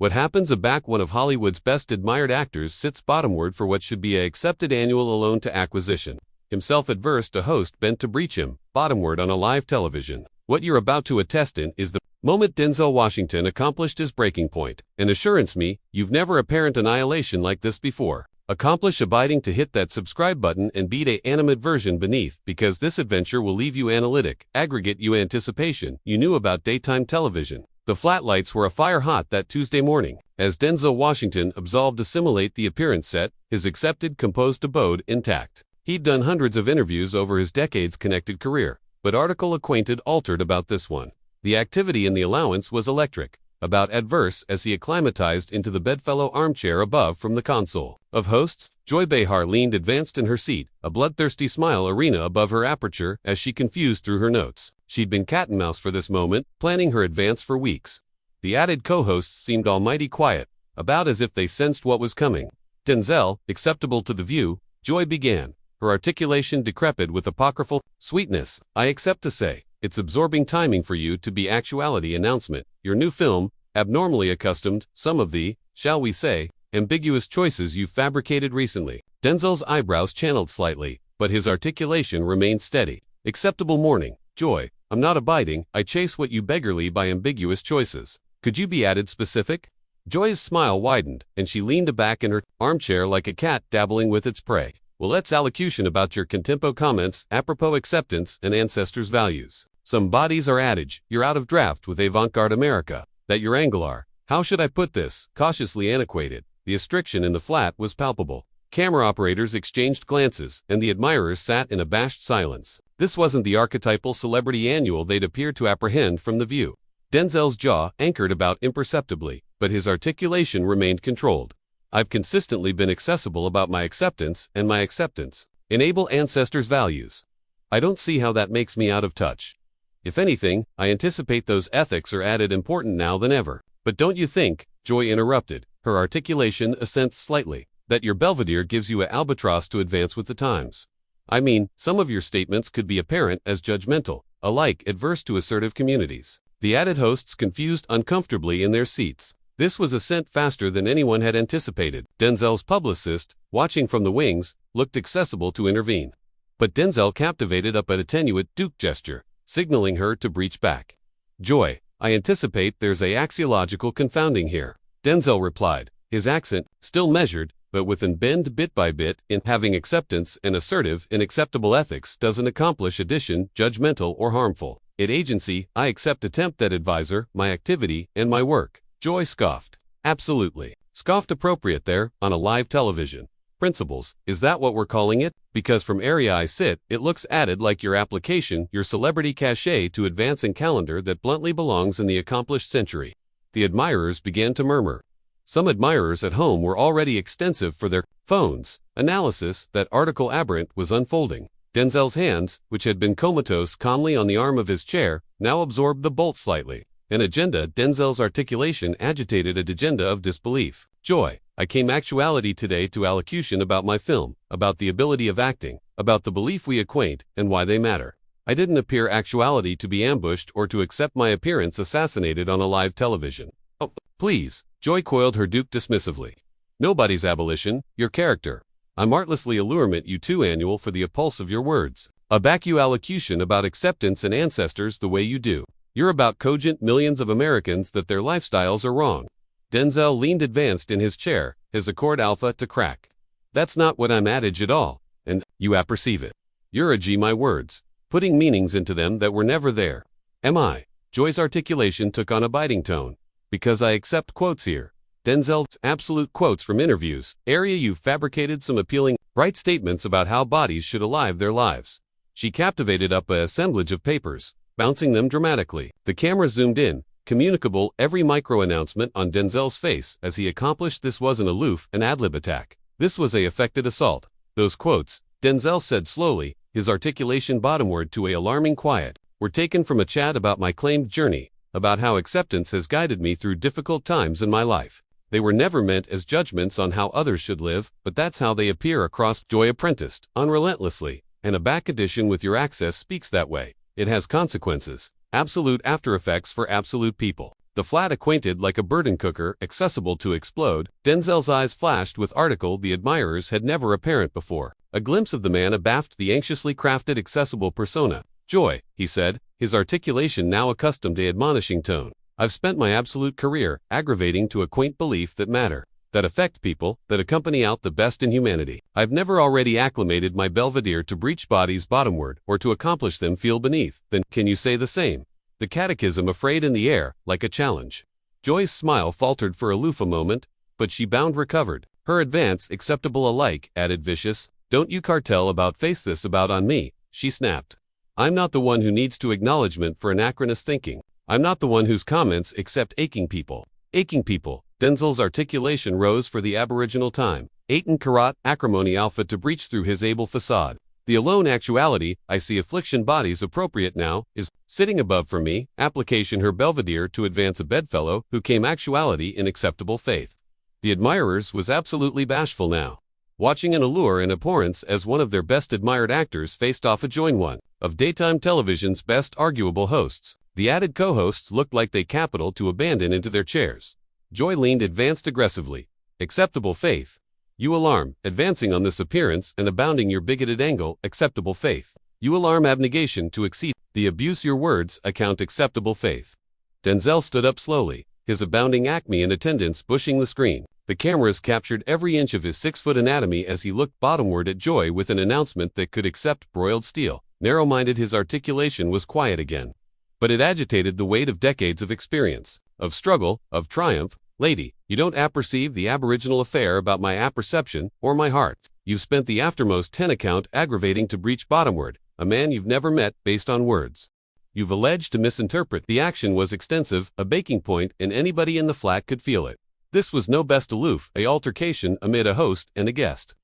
What happens aback? One of Hollywood's best admired actors sits bottomward for what should be a accepted annual loan to acquisition. Himself adverse to host bent to breach him, bottomward on a live television. What you're about to attest in is the moment Denzel Washington accomplished his breaking point. An assurance me, you've never apparent annihilation like this before. Accomplish abiding to hit that subscribe button and beat a animate version beneath, because this adventure will leave you analytic, aggregate you anticipation you knew about daytime television. The flat lights were afire hot that Tuesday morning, as Denzel Washington absolved assimilate the appearance set, his accepted composed abode intact. He'd done hundreds of interviews over his decades-connected career, but article acquainted altered about this one. The activity in the allowance was electric, about adverse as he acclimatized into the bedfellow armchair above from the console of hosts. Joy Behar leaned advanced in her seat, a bloodthirsty smile arena above her aperture as she confused through her notes. She'd been cat and mouse for this moment, planning her advance for weeks. The added co-hosts seemed almighty quiet, about as if they sensed what was coming. Denzel, acceptable to the view, Joy began, her articulation decrepit with apocryphal sweetness. I accept to say, it's absorbing timing for you to be actuality announcement. Your new film, abnormally accustomed, some of the, shall we say, ambiguous choices you've fabricated recently. Denzel's eyebrows channeled slightly, but his articulation remained steady. Acceptable morning, Joy. I'm not abiding, I chase what you beggarly by ambiguous choices. Could you be added specific? Joy's smile widened, and she leaned back in her armchair like a cat dabbling with its prey. Well, let's allocution about your contempo comments, apropos acceptance and ancestors' values. Some bodies are adage, you're out of draft with avant-garde America, that your angle are, how should I put this, cautiously antiquated. The restriction in the flat was palpable. Camera operators exchanged glances, and the admirers sat in abashed silence. This wasn't the archetypal celebrity annual they'd appear to apprehend from the view. Denzel's jaw anchored about imperceptibly, but his articulation remained controlled. I've consistently been accessible about my acceptance and my acceptance. Enable ancestors' values. I don't see how that makes me out of touch. If anything, I anticipate those ethics are added important now than ever. But don't you think, Joy interrupted, her articulation assents slightly, that your Belvedere gives you an albatross to advance with the times? I mean, some of your statements could be apparent as judgmental, alike adverse to assertive communities. The added hosts confused uncomfortably in their seats. This was assent faster than anyone had anticipated. Denzel's publicist, watching from the wings, looked accessible to intervene. But Denzel captivated up at a tenuate Duke gesture, signaling her to breach back. Joy, I anticipate there's a axiological confounding here. Denzel replied, his accent, still measured, but with an bend bit by bit, in having acceptance and assertive in acceptable ethics doesn't accomplish addition, judgmental or harmful. It agency, I accept attempt at advisor, my activity, and my work. Joy scoffed. Absolutely. Scoffed appropriate there, on a live television. Principles, is that what we're calling it? Because from area I sit, it looks added like your application, your celebrity cachet to advancing calendar that bluntly belongs in the accomplished century. The admirers began to murmur. Some admirers at home were already extensive for their phones. Analysis, that article aberrant was unfolding. Denzel's hands, which had been comatose calmly on the arm of his chair, now absorbed the bolt slightly. An agenda, Denzel's articulation agitated a agenda of disbelief. Joy, I came actuality today to allocution about my film, about the ability of acting, about the belief we acquaint, and why they matter. I didn't appear actuality to be ambushed or to accept my appearance assassinated on a live television. Oh, please, Joy coiled her Duke dismissively. Nobody's abolition, your character. I'm artlessly allurement you too annual for the appulse of your words. Aback you allocution about acceptance and ancestors the way you do. You're about cogent millions of Americans that their lifestyles are wrong. Denzel leaned advanced in his chair, his accord alpha to crack. That's not what I'm adage at all, and you apperceive it. You're a my words, putting meanings into them that were never there. Am I? Joy's articulation took on a biting tone. Because I accept quotes here. Denzel's absolute quotes from interviews, area you've fabricated some appealing, bright statements about how bodies should alive their lives. She captivated up a assemblage of papers, bouncing them dramatically. The camera zoomed in, communicable every micro-announcement on Denzel's face as he accomplished this was an aloof and ad-lib attack. This was a affected assault. Those quotes, Denzel said slowly, his articulation bottomward to a alarming quiet, were taken from a chat about my claimed journey, about how acceptance has guided me through difficult times in my life. They were never meant as judgments on how others should live, but that's how they appear across. Joy apprenticed, unrelentlessly, and a back edition with your access speaks that way. It has consequences, absolute after effects for absolute people. The flat acquainted like a burden cooker, accessible to explode. Denzel's eyes flashed with article the admirers had never apparent before. A glimpse of the man abaft the anxiously crafted accessible persona. Joy, he said, his articulation now accustomed to admonishing tone. I've spent my absolute career aggravating to a quaint belief that matter, that affect people, that accompany out the best in humanity. I've never already acclimated my belvedere to breach bodies bottomward, or to accomplish them feel beneath. Then, can you say the same? The catechism afraid in the air, like a challenge. Joy's smile faltered for aloof a moment, but she bound recovered. Her advance acceptable alike, added vicious. Don't you cartel about face this about on me, she snapped. I'm not the one who needs to acknowledgement for anachronous thinking. I'm not the one whose comments accept aching people. Aching people. Denzel's articulation rose for the aboriginal time. Aiton Karat, acrimony alpha to breach through his able facade. The alone actuality, I see affliction bodies appropriate now, is sitting above for me, application her belvedere to advance a bedfellow who came actuality in acceptable faith. The admirers was absolutely bashful now. Watching an allure and abhorrence as one of their best admired actors faced off a join one of daytime television's best arguable hosts. The added co-hosts looked like they capital to abandon into their chairs. Joy leaned advanced aggressively. Acceptable faith. You alarm, advancing on this appearance and abounding your bigoted angle, acceptable faith. You alarm abnegation to exceed the abuse your words account acceptable faith. Denzel stood up slowly, his abounding acme in attendance bushing the screen. The cameras captured every inch of his 6-foot anatomy as he looked bottomward at Joy with an announcement that could accept broiled steel. Narrow-minded, his articulation was quiet again. But it agitated the weight of decades of experience, of struggle, of triumph. Lady, you don't apperceive the aboriginal affair about my apperception, or my heart. You've spent the aftermost 10 account aggravating to breach bottomward, a man you've never met, based on words. You've alleged to misinterpret. The action was extensive, a baking point, and anybody in the flat could feel it. This was no best aloof, a altercation amid a host and a guest.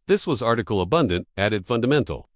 This was article abundant, added fundamental.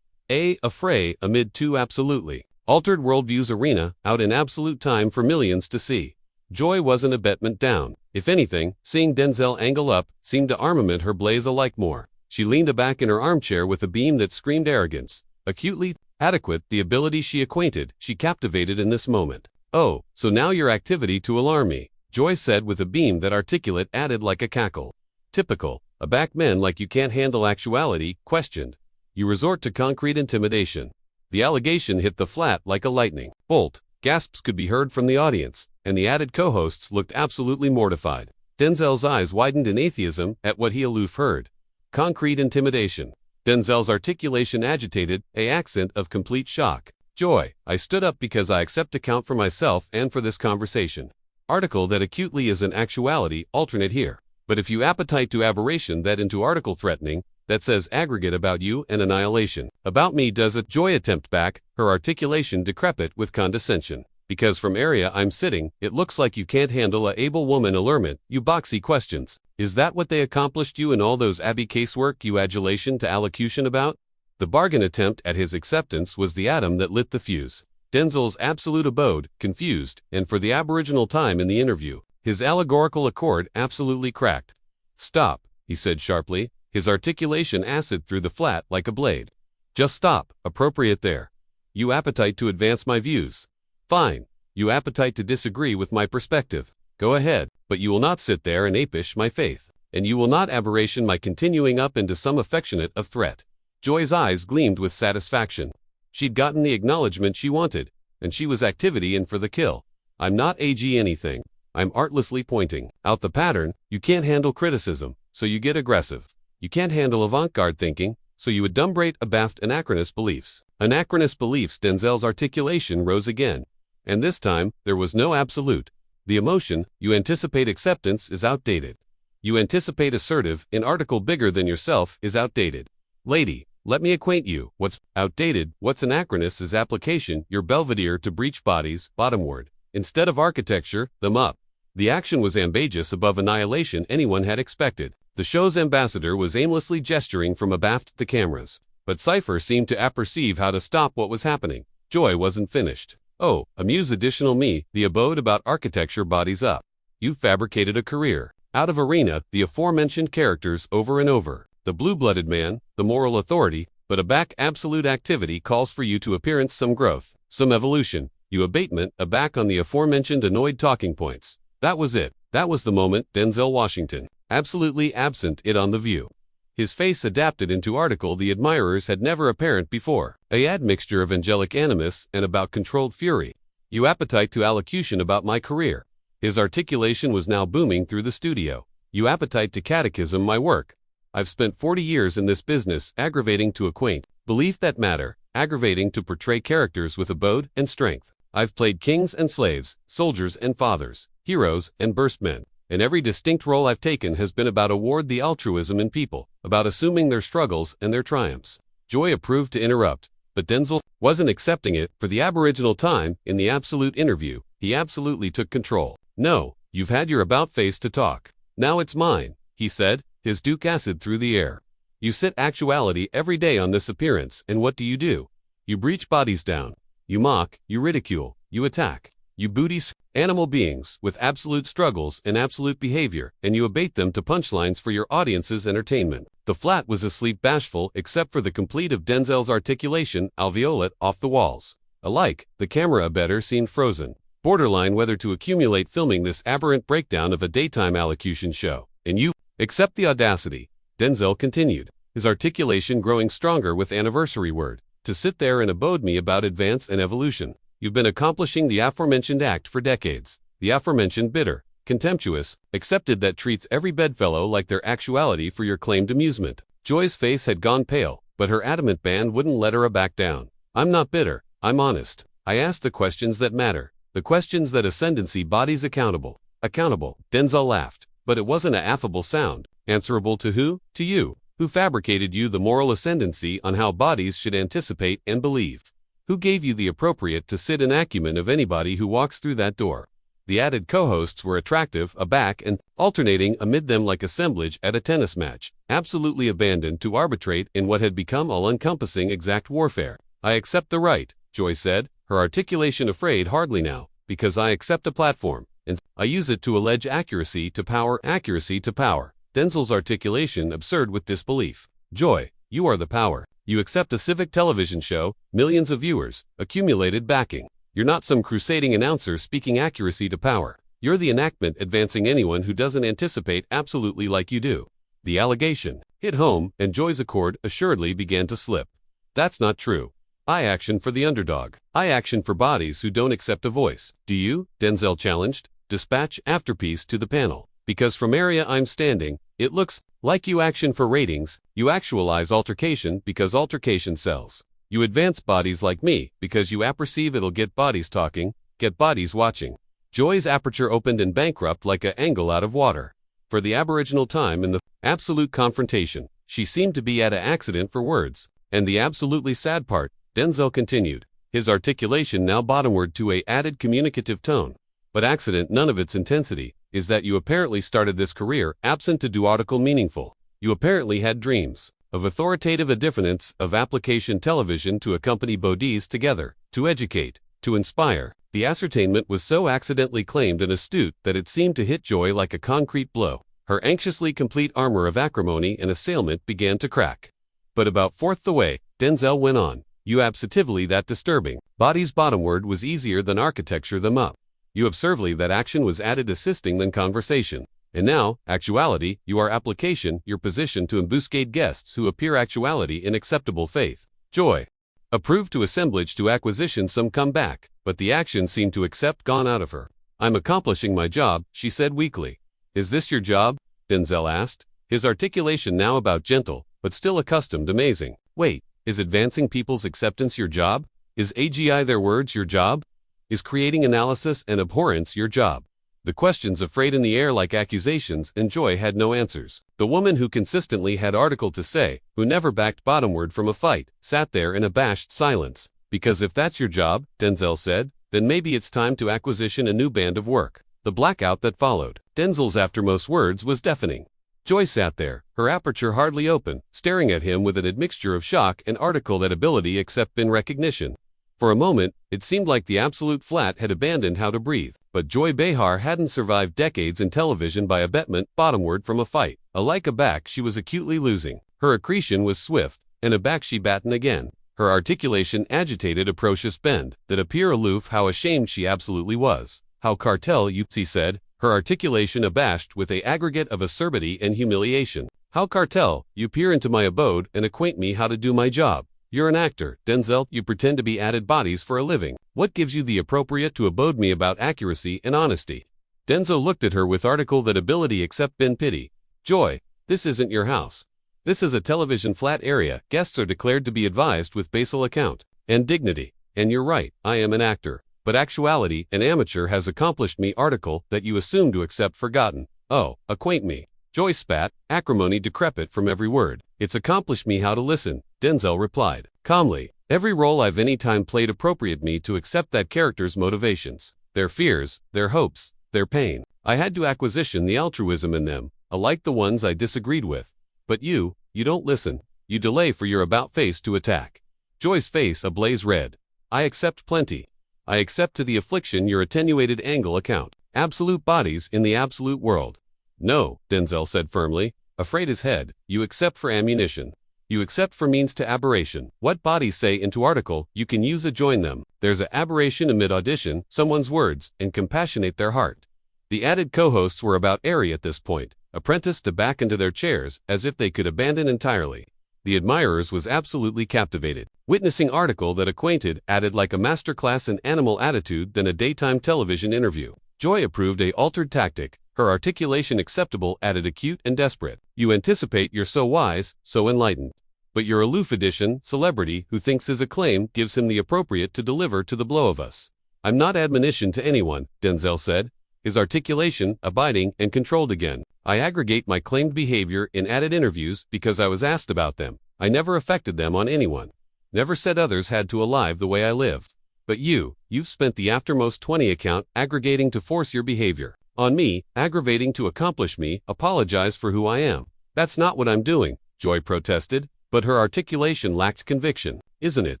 A fray amid two absolutely altered worldviews arena, out in absolute time for millions to see. Joy wasn't abatement down. If anything, seeing Denzel angle up seemed to armament her blaze alike more. She leaned aback in her armchair with a beam that screamed arrogance. Acutely adequate, the ability she acquainted, she captivated in this moment. Oh, so now your activity to alarm me, Joy said with a beam that articulate added like a cackle. Typical. Aback men like you can't handle actuality, questioned. You resort to concrete intimidation. The allegation hit the flat like a lightning bolt. Gasps could be heard from the audience, and the added co-hosts looked absolutely mortified. Denzel's eyes widened in atheism at what he aloof heard. Concrete intimidation. Denzel's articulation agitated, a accent of complete shock. Joy, I stood up because I accept account for myself and for this conversation. Article that acutely is an actuality, alternate here. But if you appetite to aberration that into article threatening, that says aggregate about you and annihilation. About me does it. Joy attempt back, her articulation decrepit with condescension. Because from area I'm sitting, it looks like you can't handle a able woman allurement, you boxy questions. Is that what they accomplished you in all those Abbey casework you adulation to allocution about? The bargain attempt at his acceptance was the atom that lit the fuse. Denzel's absolute abode, confused, and for the aboriginal time in the interview, his allegorical accord absolutely cracked. Stop, he said sharply, his articulation acid through the flat like a blade. Just stop, appropriate there. You appetite to advance my views. Fine. You appetite to disagree with my perspective. Go ahead, but you will not sit there and apish my faith, and you will not aberration my continuing up into some affectionate of threat. Joy's eyes gleamed with satisfaction. She'd gotten the acknowledgement she wanted, and she was activity in for the kill. I'm not AG anything. I'm artlessly pointing out the pattern. You can't handle criticism, so you get aggressive. You can't handle avant-garde thinking, so you adumbrate abaft anachronous beliefs. Anachronous beliefs. Denzel's articulation rose again. And this time, there was no absolute. The emotion, you anticipate acceptance, is outdated. You anticipate assertive, in article bigger than yourself, is outdated. Lady, let me acquaint you, what's outdated, what's anachronous is application, your belvedere to breach bodies, bottomward. Instead of architecture, them up. The action was ambiguous above annihilation anyone had expected. The show's ambassador was aimlessly gesturing from abaft the cameras. But Cypher seemed to apperceive how to stop what was happening. Joy wasn't finished. Oh, amuse additional me, the abode about architecture bodies up. You've fabricated a career. Out of arena, the aforementioned characters over and over. The blue-blooded man, the moral authority, but aback absolute activity calls for you to appearance some growth, some evolution. you abatement, aback on the aforementioned annoyed talking points. That was it. That was the moment. Denzel Washington. Absolutely absent it on the view. His face adapted into article the admirers had never apparent before. A admixture of angelic animus and about controlled fury. You appetite to allocution about my career. His articulation was now booming through the studio. You appetite to catechism my work. I've spent 40 years in this business, aggravating to acquaint, belief that matter, aggravating to portray characters with abode and strength. I've played kings and slaves, soldiers and fathers, heroes and burstmen. And every distinct role I've taken has been about award the altruism in people, about assuming their struggles and their triumphs. Joy approved to interrupt, but Denzel wasn't accepting it. For the aboriginal time, in the absolute interview, he absolutely took control. No, you've had your about face to talk. Now it's mine, he said, his duke acid through the air. You sit actuality every day on this appearance, and what do? You breach bodies down. You mock, you ridicule, you attack. You booty animal beings with absolute struggles and absolute behavior, and you abate them to punchlines for your audience's entertainment. The flat was asleep bashful except for the complete of Denzel's articulation, alveolate, off the walls. Alike, the camera better seemed frozen. Borderline whether to accumulate filming this aberrant breakdown of a daytime allocution show. And you accept the audacity, Denzel continued, his articulation growing stronger with anniversary word, to sit there and abode me about advance and evolution. You've been accomplishing the aforementioned act for decades. The aforementioned bitter, contemptuous, accepted that treats every bedfellow like their actuality for your claimed amusement. Joy's face had gone pale, but her adamant band wouldn't let her back down. I'm not bitter, I'm honest. I ask the questions that matter, the questions that ascendancy bodies accountable. Accountable, Denzel laughed, but it wasn't a affable sound. Answerable to who? To you. Who fabricated you the moral ascendancy on how bodies should anticipate and believe? Who gave you the appropriate to sit in acumen of anybody who walks through that door? The added co-hosts were attractive, aback, and alternating amid them like assemblage at a tennis match, absolutely abandoned to arbitrate in what had become all-encompassing exact warfare. I accept the right, Joy said, her articulation afraid hardly now, because I accept a platform, and I use it to allege accuracy to power. Accuracy to power. Denzel's articulation absurd with disbelief. Joy, you are the power. You accept a civic television show, millions of viewers, accumulated backing. You're not some crusading announcer speaking accuracy to power. You're the enactment advancing anyone who doesn't anticipate absolutely like you do. The allegation hit home, and Joy's accord assuredly began to slip. That's not true. I action for the underdog. I action for bodies who don't accept a voice. Do you? Denzel challenged. Dispatch afterpiece to the panel. Because from area I'm standing, it looks like you action for ratings. You actualize altercation because altercation sells. You advance bodies like me because you apperceive it'll get bodies talking, get bodies watching. Joy's aperture opened and bankrupt like a angle out of water. For the aboriginal time in the absolute confrontation, she seemed to be at a accident for words. And the absolutely sad part, Denzel continued, his articulation now bottomward to a added communicative tone. But accident none of its intensity, is that you apparently started this career absent to do article meaningful. You apparently had dreams of authoritative adifference of application television to accompany bodies together, to educate, to inspire. The ascertainment was so accidentally claimed and astute that it seemed to hit Joy like a concrete blow. Her anxiously complete armor of acrimony and assailment began to crack. But about fourth the way, Denzel went on. You absentively that disturbing. Bodies bottomward was easier than architecture them up. You observely that action was added assisting than conversation. And now, actuality, you are application, your position to embuscade guests who appear actuality in acceptable faith. Joy. Approved to assemblage to acquisition some come back, but the action seemed to accept gone out of her. I'm accomplishing my job, she said weakly. Is this your job? Denzel asked, his articulation now about gentle, but still accustomed amazing. Wait, is advancing people's acceptance your job? Is AGI their words your job? Is creating analysis and abhorrence your job? The questions afraid in the air like accusations, and Joy had no answers. The woman who consistently had article to say, who never backed bottomward from a fight, sat there in abashed silence. Because if that's your job, Denzel said, then maybe it's time to acquisition a new band of work. The blackout that followed. Denzel's aftermost words was deafening. Joy sat there, her aperture hardly open, staring at him with an admixture of shock and article that ability except in recognition. For a moment, it seemed like the absolute flat had abandoned how to breathe, but Joy Behar hadn't survived decades in television by abatement bottomward from a fight. Alike aback she was acutely losing. Her accretion was swift, and aback she batten again. Her articulation agitated a procious bend, that appear aloof how ashamed she absolutely was. How cartel you, she said, her articulation abashed with a aggregate of acerbity and humiliation. How cartel, you peer into my abode and acquaint me how to do my job. You're an actor, Denzel, you pretend to be added bodies for a living. What gives you the appropriate to abode me about accuracy and honesty? Denzel looked at her with article that ability except ben pity. Joy, this isn't your house. This is a television flat area. Guests are declared to be advised with basal account and dignity. And you're right, I am an actor. But actuality, an amateur has accomplished me article that you assume to accept forgotten. Oh, acquaint me. Joy spat, acrimony decrepit from every word. It's accomplished me how to listen, Denzel replied, calmly. Every role I've any time played appropriate me to accept that character's motivations, their fears, their hopes, their pain. I had to acquisition the altruism in them, alike the ones I disagreed with. But you don't listen. You delay for your about face to attack. Joy's face ablaze red. I accept plenty. I accept to the affliction your attenuated angle account. Absolute bodies in the absolute world. No, Denzel said firmly, afraid his head, you accept for ammunition. You accept for means to aberration. What bodies say into article, you can use adjoin them. There's a aberration amid audition, someone's words, and compassionate their heart. The added co-hosts were about airy at this point, apprenticed to back into their chairs, as if they could abandon entirely. The admirers was absolutely captivated. Witnessing article that acquainted, added like a masterclass in animal attitude than a daytime television interview. Joy approved a altered tactic, her articulation acceptable added acute and desperate. You anticipate you're so wise, so enlightened. But your aloof edition, celebrity, who thinks his acclaim gives him the appropriate to deliver to the blow of us. I'm not admonition to anyone, Denzel said, his articulation abiding and controlled again. I aggregate my claimed behavior in added interviews because I was asked about them. I never affected them on anyone. Never said others had to alive the way I lived. But you've spent the aftermost 20 account aggregating to force your behavior. On me, aggravating to accomplish me, apologize for who I am. That's not what I'm doing, Joy protested, but her articulation lacked conviction. Isn't it?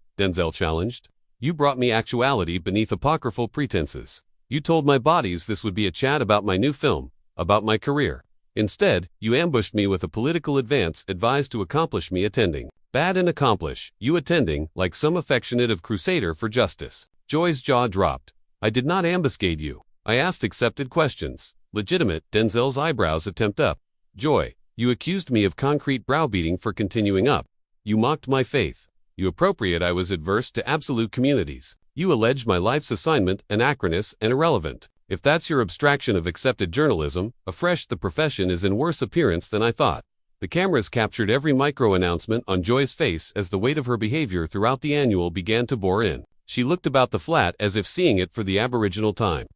Denzel challenged. You brought me actuality beneath apocryphal pretenses. You told my bodies this would be a chat about my new film, about my career. Instead, you ambushed me with a political advance advised to accomplish me attending. Bad and accomplish, you attending, like some affectionate of crusader for justice. Joy's jaw dropped. I did not ambuscade you. I asked accepted questions. Legitimate, Denzel's eyebrows attempt up. Joy, you accused me of concrete browbeating for continuing up. You mocked my faith. You appropriate I was adverse to absolute communities. You alleged my life's assignment anachronous and irrelevant. If that's your abstraction of accepted journalism, afresh the profession is in worse appearance than I thought. The cameras captured every micro-announcement on Joy's face as the weight of her behavior throughout the annual began to bore in. She looked about the flat as if seeing it for the aboriginal time.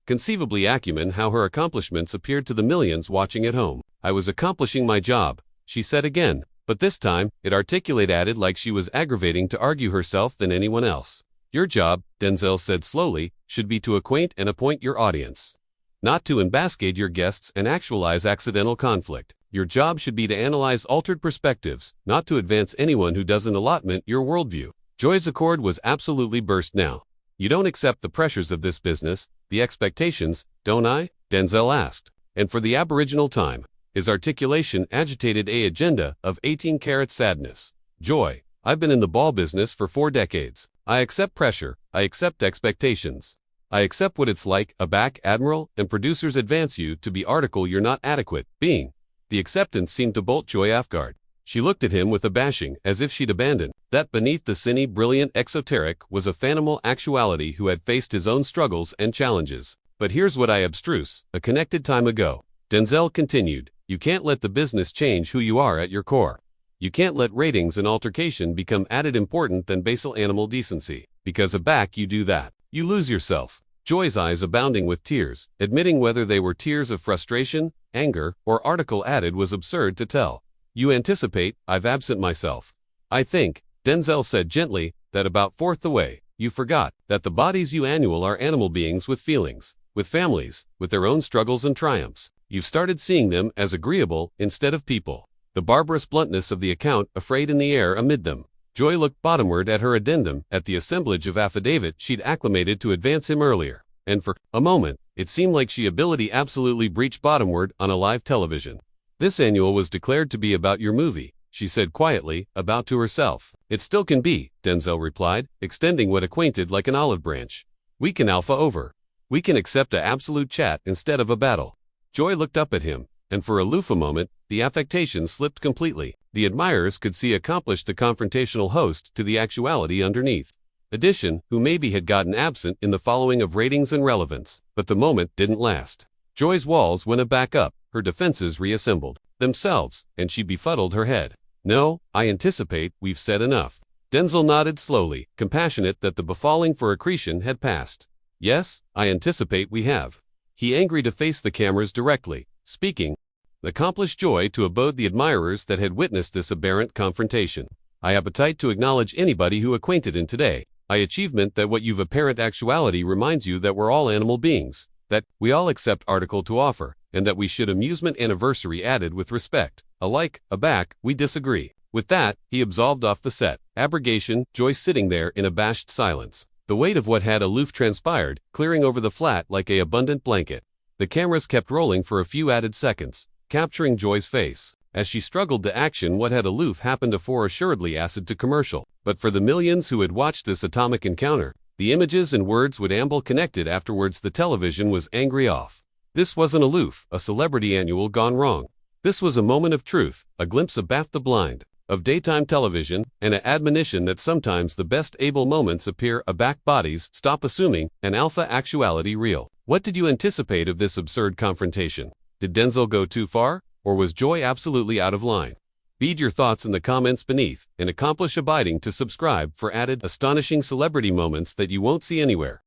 Conceivably acumen how her accomplishments appeared to the millions watching at home. I was accomplishing my job, she said again, but this time, it articulated like she was aggravating to argue herself than anyone else. Your job, Denzel said slowly, should be to acquaint and appoint your audience. Not to embascade your guests and actualize accidental conflict. Your job should be to analyze altered perspectives, not to advance anyone who doesn't allotment your worldview. Joy's accord was absolutely burst now. You don't accept the pressures of this business, the expectations, don't I? Denzel asked. And for the aboriginal time, his articulation agitated a agenda of 18-karat sadness. Joy, I've been in the ball business for 4 decades. I accept pressure, I accept expectations. I accept what it's like, a back admiral and producers advance you to be article you're not adequate, being. The acceptance seemed to bolt Joy off guard. She looked at him with a bashing, as if she'd abandoned. That beneath the cine brilliant exoteric was a phenomenal actuality who had faced his own struggles and challenges. But here's what I abstruse, a connected time ago. Denzel continued, you can't let the business change who you are at your core. You can't let ratings and altercation become added important than basal animal decency. Because aback you do that, you lose yourself. Joy's eyes abounding with tears, admitting whether they were tears of frustration, anger, or article added was absurd to tell. You anticipate, I've absent myself. I think, Denzel said gently, that about fourth the way, you forgot that the bodies you annual are animal beings with feelings, with families, with their own struggles and triumphs. You've started seeing them as agreeable instead of people. The barbarous bluntness of the account afraid in the air amid them. Joy looked bottomward at her addendum at the assemblage of affidavit she'd acclimated to advance him earlier, and for a moment, it seemed like she ability absolutely breached bottomward on a live television. This annual was declared to be about your movie. she said quietly, about to herself. It still can be, Denzel replied, extending what acquainted like an olive branch. We can alpha over. We can accept a absolute chat instead of a battle. Joy looked up at him, and for a loofah moment, the affectation slipped completely. The admirers could see accomplished the confrontational host to the actuality underneath. Addition, who maybe had gotten absent in the following of ratings and relevance. But the moment didn't last. Joy's walls went back up, her defenses reassembled themselves, and she befuddled her head. No, I anticipate we've said enough. Denzel nodded slowly, compassionate that the befalling for accretion had passed. Yes, I anticipate we have. He angry to face the cameras directly, speaking. Accomplished joy to abode the admirers that had witnessed this aberrant confrontation. I appetite to acknowledge anybody who acquainted in today. I achievement that what you've apparent actuality reminds you that we're all animal beings, that we all accept article to offer, and that we should amusement anniversary added with respect. Alike, aback, we disagree. With that, he absolved off the set. Abrogation, Joy sitting there in abashed silence. The weight of what had aloof transpired, clearing over the flat like a abundant blanket. The cameras kept rolling for a few added seconds, capturing Joy's face. As she struggled to action what had aloof happened afore assuredly acid to commercial. But for the millions who had watched this atomic encounter, the images and words would amble connected afterwards. The television was angry off. This wasn't aloof, a celebrity annual gone wrong. This was a moment of truth, a glimpse of Bath the Blind, of daytime television, and an admonition that sometimes the best able moments appear aback bodies. Stop assuming an alpha actuality real. What did you anticipate of this absurd confrontation? Did Denzel go too far, or was Joy absolutely out of line? Bead your thoughts in the comments beneath, and accomplish abiding to subscribe for added astonishing celebrity moments that you won't see anywhere.